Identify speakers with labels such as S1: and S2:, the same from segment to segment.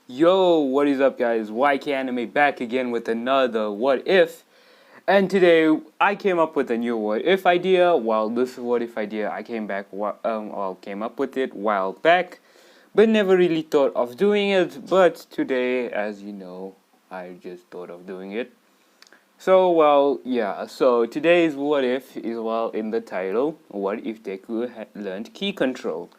S1: Yo, what is up, guys? YK Anime back again with another What If. And today I came up with a new What If idea. Well, this What If idea I came up with it while back, but never really thought of doing it. But today, as you know, I just thought of doing it. So today's What If is in the title. What if Deku had learned key control?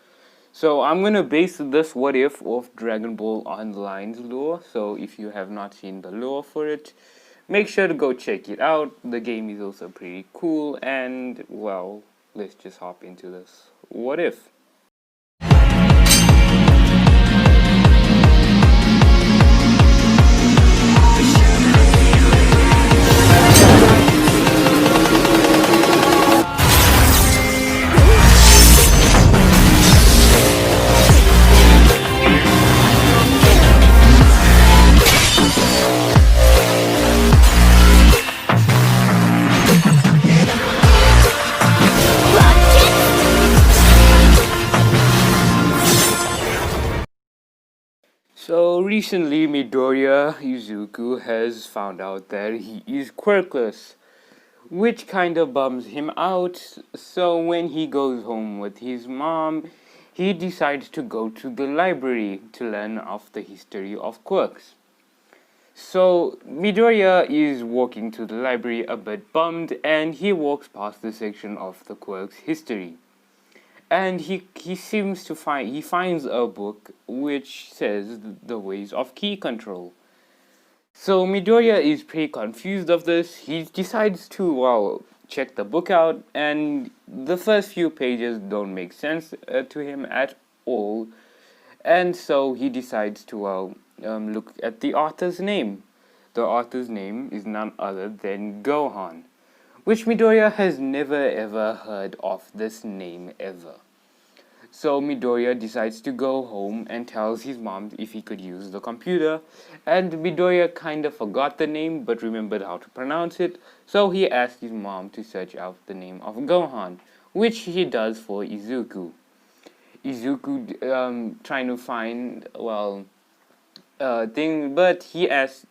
S1: So I'm gonna base this what if of Dragon Ball Online's lore. So if you have not seen the lore for it, make sure to go check it out. The game is also pretty cool, and let's just hop into this. What if? So recently, Midoriya Izuku has found out that he is quirkless, which kind of bums him out. So when he goes home with his mom, he decides to go to the library to learn of the history of quirks. So Midoriya is walking to the library a bit bummed, and he walks past the section of the quirk's history. And he seems to find he finds a book which says the ways of key control. So Midoriya is pretty confused of this. He decides to check the book out, and the first few pages don't make sense to him at all. And so he decides to look at the author's name. The author's name is none other than Gohan, which Midoriya has never ever heard of this name ever. So Midoriya decides to go home and tells his mom if he could use the computer, and Midoriya kind of forgot the name but remembered how to pronounce it, so he asked his mom to search out the name of Gohan, which he does for Izuku. Izuku trying to find thing, but he as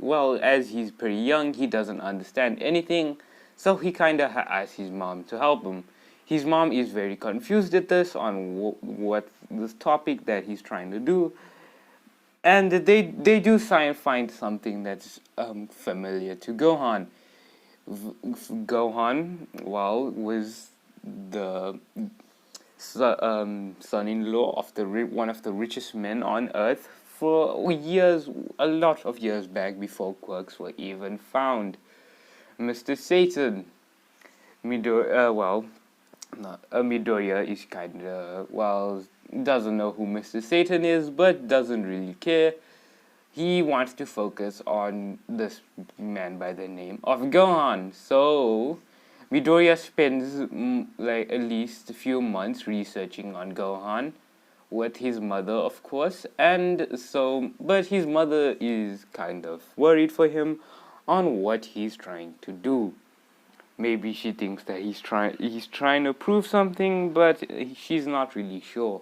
S1: he's pretty young, he doesn't understand anything, so he kind of asks his mom to help him. His mom is very confused at this on what this topic that he's trying to do, and they do find something that's familiar to Gohan. Gohan, was the son-in-law of one of the richest men on Earth for years, a lot of years back before quirks were even found. Mr. Satan, Midoriya is kinda doesn't know who Mr. Satan is, but doesn't really care. He wants to focus on this man by the name of Gohan. So Midoriya spends at least a few months researching on Gohan with his mother, of course, but his mother is kind of worried for him on what he's trying to do. Maybe she thinks that he's trying to prove something, but she's not really sure.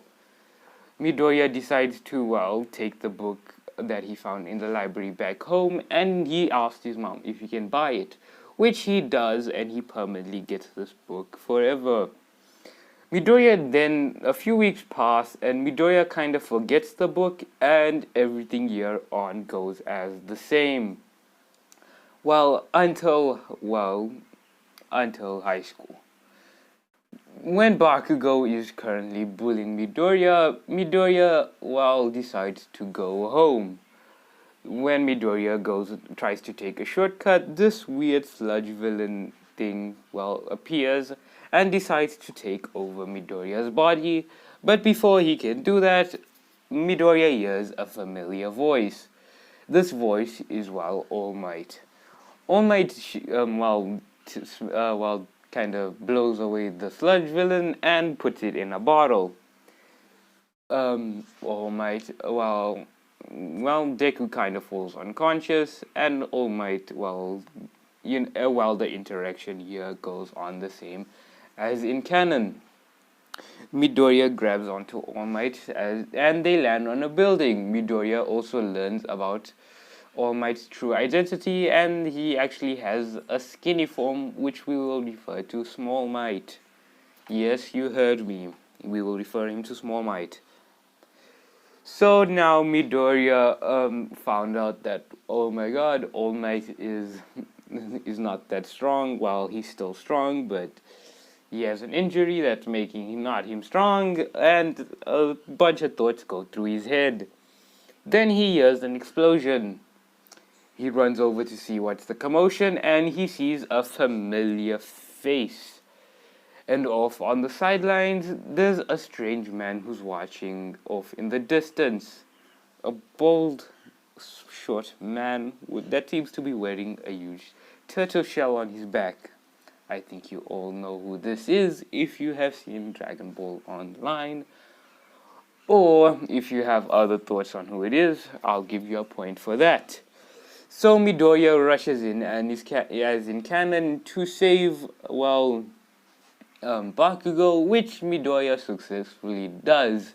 S1: Midoriya decides to take the book that he found in the library back home, and he asks his mom if he can buy it, which he does, and he permanently gets this book forever. Midoriya then a few weeks pass, and Midoriya kind of forgets the book, and everything year on goes as the same. Well, until high school. When Bakugo is currently bullying Midoriya decides to go home. When Midoriya tries to take a shortcut, this weird sludge villain thing appears and decides to take over Midoriya's body. But before he can do that, Midoriya hears a familiar voice. This voice is All Might. All Might kind of blows away the sludge villain and puts it in a bottle. All Might, Deku kind of falls unconscious, and All Might, the interaction here goes on the same as in canon. Midoriya grabs onto All Might and they land on a building. Midoriya also learns about All Might's true identity, and he actually has a skinny form which we will refer to Small Might. Yes, you heard me. We will refer him to Small Might. So now Midoriya found out that, oh my god, All Might is is not that strong. Well, he's still strong, but he has an injury that's making him not him strong, and a bunch of thoughts go through his head. Then he hears an explosion. He runs over to see what's the commotion, and he sees a familiar face. And off on the sidelines, there's a strange man who's watching off in the distance. A bald, short man that seems to be wearing a huge turtle shell on his back. I think you all know who this is if you have seen Dragon Ball online. Or if you have other thoughts on who it is, I'll give you a point for that. So Midoriya rushes in and is as in canon to save, well, Bakugo, which Midoriya successfully does.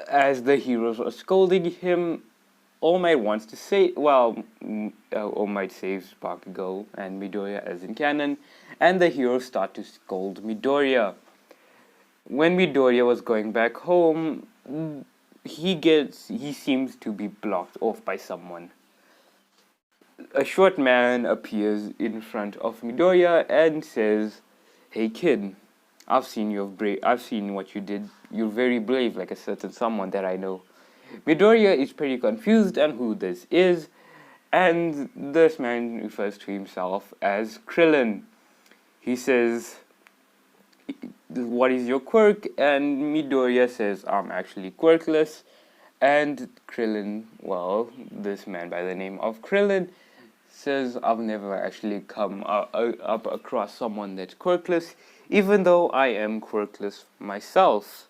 S1: As the heroes are scolding him, All Might wants to say, well, All Might saves Bakugo and Midoriya as in canon, and the heroes start to scold Midoriya. When Midoriya was going back home, he seems to be blocked off by someone. A short man appears in front of Midoriya and says, "Hey kid, I've seen what you did. You're very brave, like a certain someone that I know." Midoriya is pretty confused on who this is, and this man refers to himself as Krillin. He says, "What is your quirk?" And Midoriya says, "I'm actually quirkless." And Krillin, well, this man by the name of Krillin, says, "I've never actually come up across someone that's quirkless, even though I am quirkless myself."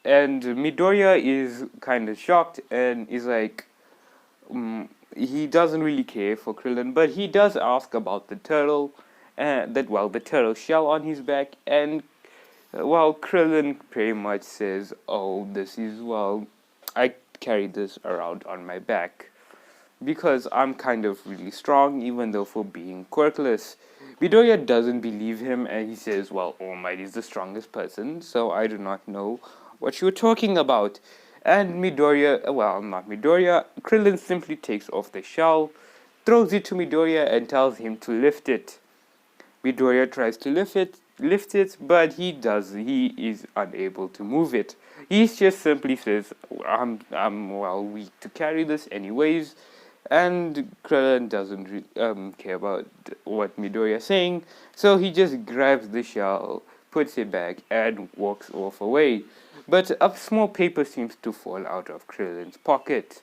S1: And Midoriya is kind of shocked and is like, he doesn't really care for Krillin, but he does ask about the turtle, the turtle shell on his back, and Krillin pretty much says, "Oh, I carry this around on my back because I'm kind of really strong, even though for being quirkless." Midoriya doesn't believe him, and he says, "Well, All Might is the strongest person, so I do not know what you're talking about." And Krillin simply takes off the shell, throws it to Midoriya, and tells him to lift it. Midoriya tries to lift it, but he is unable to move it. He just simply says, I'm weak to carry this anyways." And Krillin doesn't care about what Midoriya is saying, so he just grabs the shell, puts it back, and walks off away. But a small paper seems to fall out of Krillin's pocket,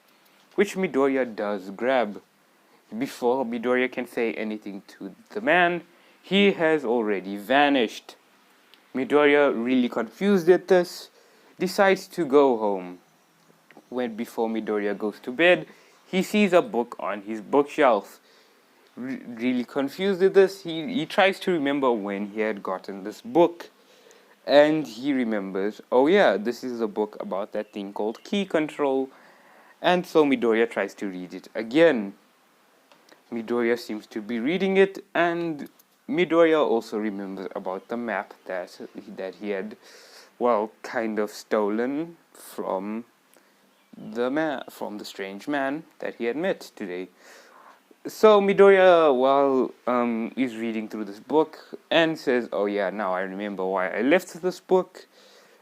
S1: which Midoriya does grab. Before Midoriya can say anything to the man, he has already vanished. Midoriya, really confused at this, decides to go home. Before Midoriya goes to bed, he sees a book on his bookshelf. Really confused at this, he tries to remember when he had gotten this book. And he remembers, oh yeah, this is a book about that thing called key control. And so Midoriya tries to read it again. Midoriya seems to be reading it, and Midoriya also remembers about the map that he had, kind of stolen from the strange man that he had met today. So Midoriya, is reading through this book and says, "Oh yeah, now I remember why I left this book,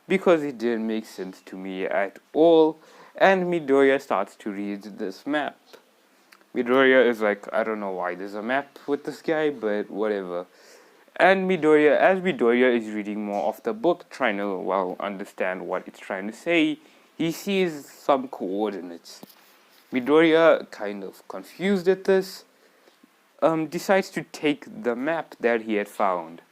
S1: because it didn't make sense to me at all." And Midoriya starts to read this map. Midoriya is like, "I don't know why there's a map with this guy, but whatever." And as Midoriya is reading more of the book, trying to, understand what it's trying to say, he sees some coordinates. Midoriya, kind of confused at this, decides to take the map that he had found.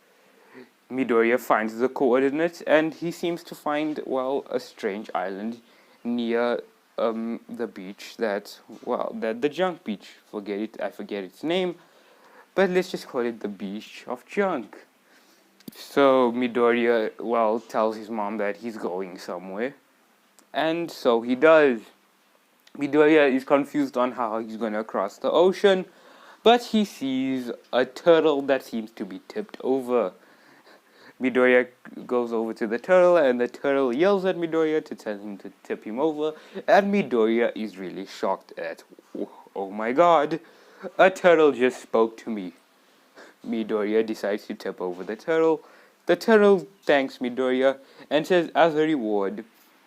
S1: Midoriya finds the coordinates, and he seems to find, a strange island near the beach that the junk beach. I forget its name, but let's just call it the beach of junk. So Midoriya, well, tells his mom that he's going somewhere. And so he does. Midoriya is confused on how he's gonna cross the ocean, but he sees a turtle that seems to be tipped over. Midoriya goes over to the turtle, and the turtle yells at Midoriya to tell him to tip him over, and Midoriya is really shocked at, oh my god, a turtle just spoke to me. Midoriya decides to tip over the turtle. The turtle thanks Midoriya and says, as a reward,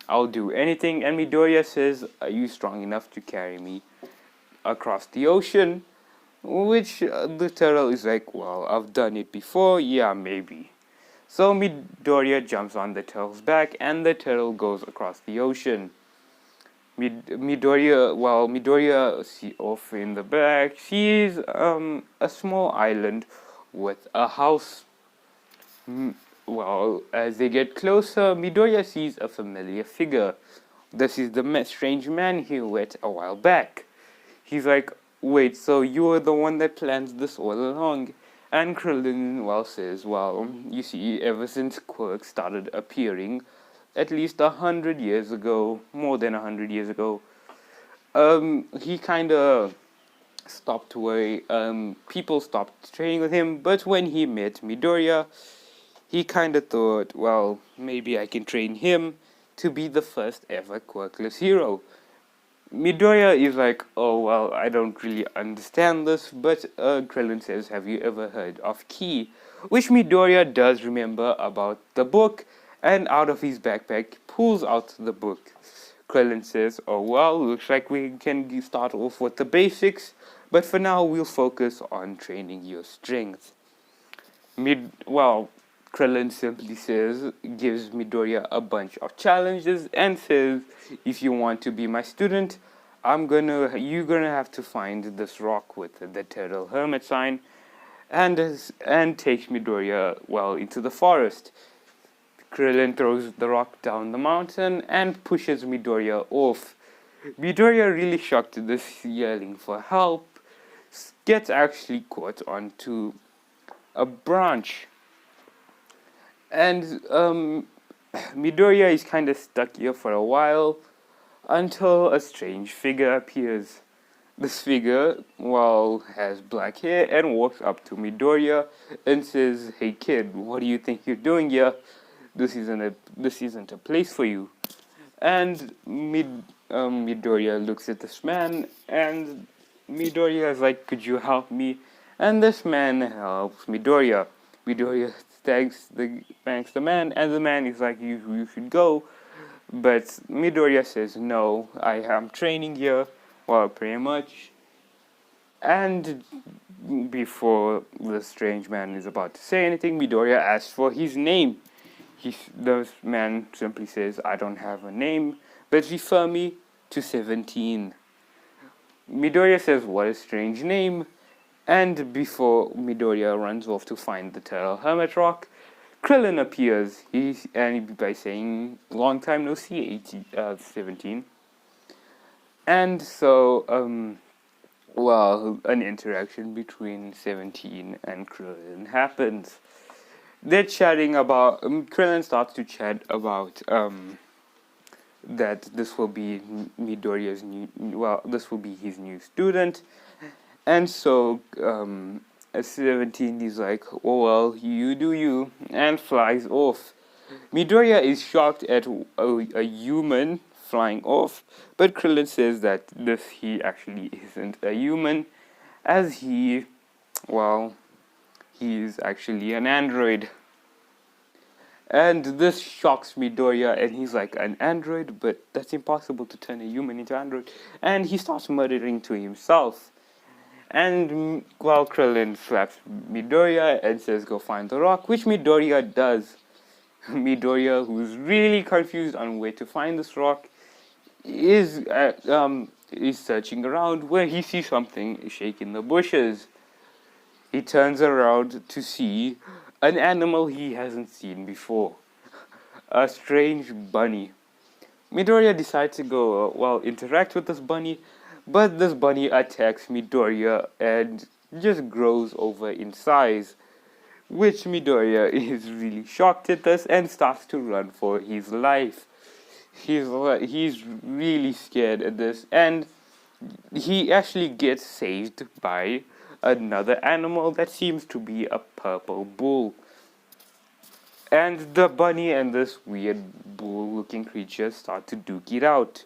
S1: I'll do anything. And Midoriya says, are you strong enough to carry me across the ocean? Which the turtle is like, well, I've done it before, yeah, maybe. So Midoriya jumps on the turtle's back and the turtle goes across the ocean. Midoriya off in the back sees a small island with a house. Well, as they get closer, Midoriya sees a familiar figure. This is the strange man he met a while back. He's like, wait, so you were the one that plans this all along? And Krillin, well, says, well, you see, ever since Quirk started appearing, at least 100 years ago, more than 100 years ago, he kind of stopped where people stopped training with him. But when he met Midoriya, he kind of thought, well, maybe I can train him to be the first ever quirkless hero. Midoriya is like, oh, well, I don't really understand this, but Krillin says, have you ever heard of Ki? Which Midoriya does remember about the book, and out of his backpack pulls out the book. Krillin says, oh, well, looks like we can start off with the basics, but for now we'll focus on training your strength. Krillin simply says, gives Midoriya a bunch of challenges and says, if you want to be my student, you're gonna have to find this rock with the turtle hermit sign, and takes Midoriya, into the forest. Krillin throws the rock down the mountain and pushes Midoriya off. Midoriya, really shocked at this yelling for help, gets actually caught onto a branch. And Midoriya is kind of stuck here for a while until a strange figure appears. This figure, has black hair and walks up to Midoriya and says, "Hey kid, what do you think you're doing here? This isn't a place for you." And Midoriya looks at this man, and Midoriya is like, "Could you help me?" And this man helps Midoriya. Midoriya thanks the man, and the man is like, you should go. But Midoriya says, no, I am training here, pretty much. And before the strange man is about to say anything, Midoriya asks for his name. The man simply says, I don't have a name, but refer me to 17. Midoriya says, what a strange name. And before Midoriya runs off to find the Turtle Hermit Rock, Krillin appears. By saying, long time no see, 17. And so, an interaction between 17 and Krillin happens. They're chatting about, Krillin starts to chat about, that this will be Midoriya's this will be his new student. And so, 17 is like, oh well, you do you, and flies off. Midoriya is shocked at a human flying off, but Krillin says that he actually isn't a human, as he is actually an android. And this shocks Midoriya, and he's like, an android? But that's impossible to turn a human into android. And he starts muttering to himself. And Krillin slaps Midoriya and says, go find the rock, which Midoriya does. Midoriya, who's really confused on where to find this rock, is searching around where he sees something shake in the bushes. He turns around to see an animal he hasn't seen before. A strange bunny. Midoriya decides to go, interact with this bunny, but this bunny attacks Midoriya and just grows over in size. which Midoriya is really shocked at this and starts to run for his life. He's really scared at this, and he actually gets saved by another animal that seems to be a purple bull. And the bunny and this weird bull-looking creature start to duke it out.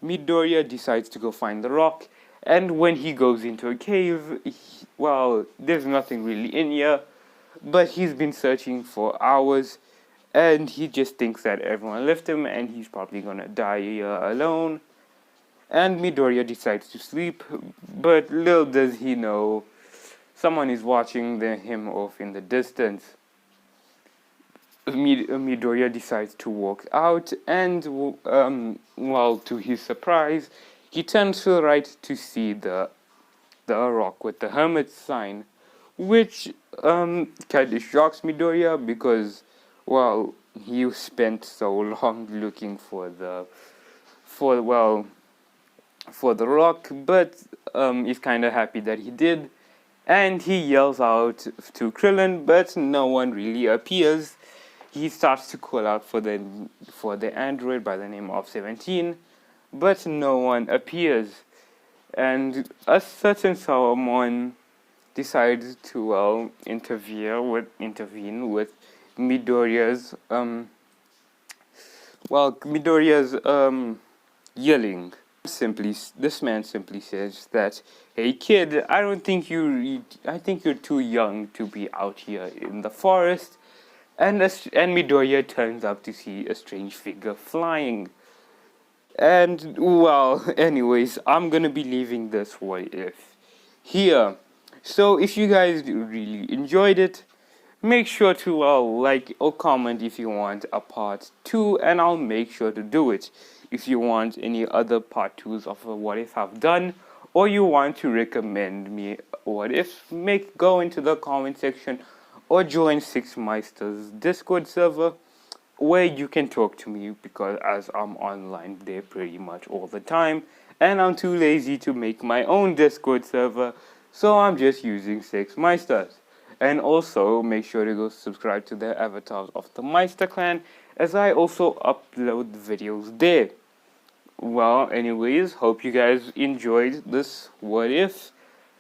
S1: Midoriya decides to go find the rock, and when he goes into a cave, well, there's nothing really in here, but he's been searching for hours, and he just thinks that everyone left him, and he's probably gonna die here alone. And Midoriya decides to sleep, but little does he know, someone is watching him off in the distance. Midoriya decides to walk out, and well, to his surprise, he turns to the right to see the rock with the hermit sign, which kind of shocks Midoriya because, well, he spent so long looking for the rock, but he's kind of happy that he did, and he yells out to Krillin, but no one really appears. He starts to call out for the android by the name of 17, but no one appears. And a certain someone decides to intervene with Midoriya's yelling. This man simply says that, "Hey kid, I think you're too young to be out here in the forest." And Midoriya turns up to see a strange figure flying. And, well, anyways, I'm gonna be leaving this what if here. So if you guys really enjoyed it, make sure to like or comment if you want a part 2, and I'll make sure to do it. If you want any other part 2s of what if I've done, or you want to recommend me what if, go into the comment section or join Six Mysta's Discord server, where you can talk to me, because as I'm online there pretty much all the time, and I'm too lazy to make my own Discord server, so I'm just using Six Mysta's. And also make sure to go subscribe to the avatars of the Mysta clan, as I also upload videos there. Well, anyways, hope you guys enjoyed this what if.